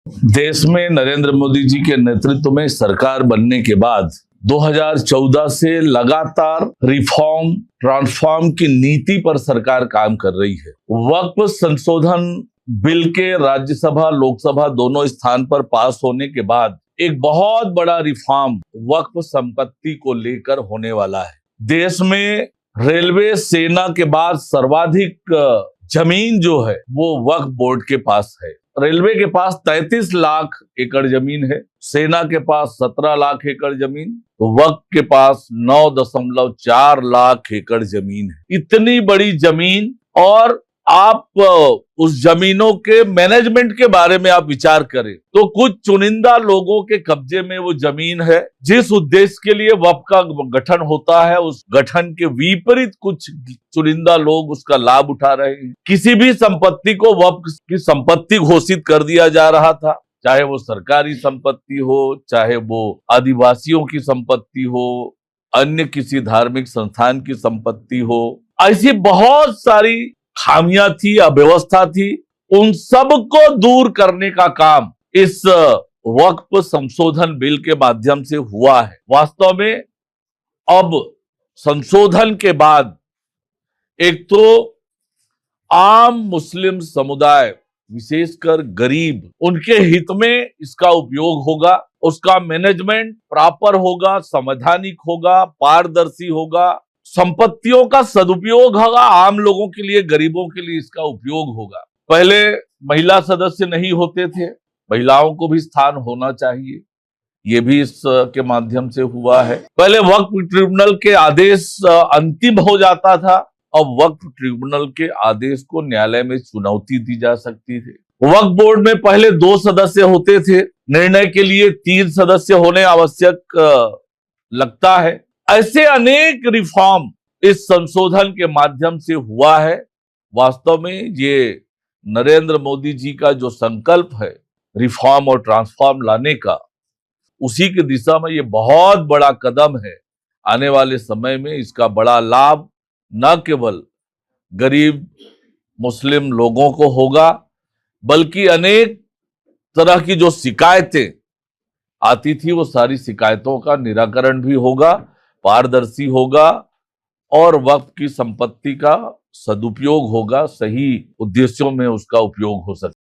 देश में नरेंद्र मोदी जी के नेतृत्व में सरकार बनने के बाद 2014 से लगातार रिफॉर्म ट्रांसफॉर्म की नीति पर सरकार काम कर रही है। वक्फ संशोधन बिल के राज्यसभा लोकसभा दोनों स्थान पर पास होने के बाद एक बहुत बड़ा रिफॉर्म वक्फ संपत्ति को लेकर होने वाला है। देश में रेलवे सेना के बाद सर्वाधिक जमीन जो है वो वक्फ बोर्ड के पास है। रेलवे के पास 33 लाख एकड़ जमीन है, सेना के पास 17 लाख एकड़ जमीन, तो वक्फ के पास 9.4 लाख एकड़ जमीन है। इतनी बड़ी जमीन, और आप उस जमीनों के मैनेजमेंट के बारे में आप विचार करें तो कुछ चुनिंदा लोगों के कब्जे में वो जमीन है। जिस उद्देश्य के लिए वक्फ का गठन होता है, उस गठन के विपरीत कुछ चुनिंदा लोग उसका लाभ उठा रहे हैं। किसी भी संपत्ति को वक्फ की संपत्ति घोषित कर दिया जा रहा था, चाहे वो सरकारी संपत्ति हो, चाहे वो आदिवासियों की संपत्ति हो, अन्य किसी धार्मिक संस्थान की संपत्ति हो। ऐसी बहुत सारी खामियां थी, अव्यवस्था थी, उन सब को दूर करने का काम इस वक्फ संशोधन बिल के माध्यम से हुआ है। वास्तव में अब संशोधन के बाद एक तो आम मुस्लिम समुदाय, विशेषकर गरीब, उनके हित में इसका उपयोग होगा, उसका मैनेजमेंट प्रॉपर होगा, संवैधानिक होगा, पारदर्शी होगा, संपत्तियों का सदुपयोग होगा, आम लोगों के लिए, गरीबों के लिए इसका उपयोग होगा। पहले महिला सदस्य नहीं होते थे, महिलाओं को भी स्थान होना चाहिए, ये भी इसके माध्यम से हुआ है। पहले वक्फ ट्रिब्यूनल के आदेश अंतिम हो जाता था, अब वक्फ ट्रिब्यूनल के आदेश को न्यायालय में चुनौती दी जा सकती थी। वक्फ बोर्ड में पहले 2 सदस्य होते थे, निर्णय के लिए 3 सदस्य होने आवश्यक लगता है। ऐसे अनेक रिफॉर्म इस संशोधन के माध्यम से हुआ है। वास्तव में ये नरेंद्र मोदी जी का जो संकल्प है रिफॉर्म और ट्रांसफॉर्म लाने का, उसी की दिशा में ये बहुत बड़ा कदम है। आने वाले समय में इसका बड़ा लाभ न केवल गरीब मुस्लिम लोगों को होगा, बल्कि अनेक तरह की जो शिकायतें आती थी वो सारी शिकायतों का निराकरण भी होगा, पारदर्शी होगा, और वक्फ की संपत्ति का सदुपयोग होगा, सही उद्देश्यों में उसका उपयोग हो सकता है।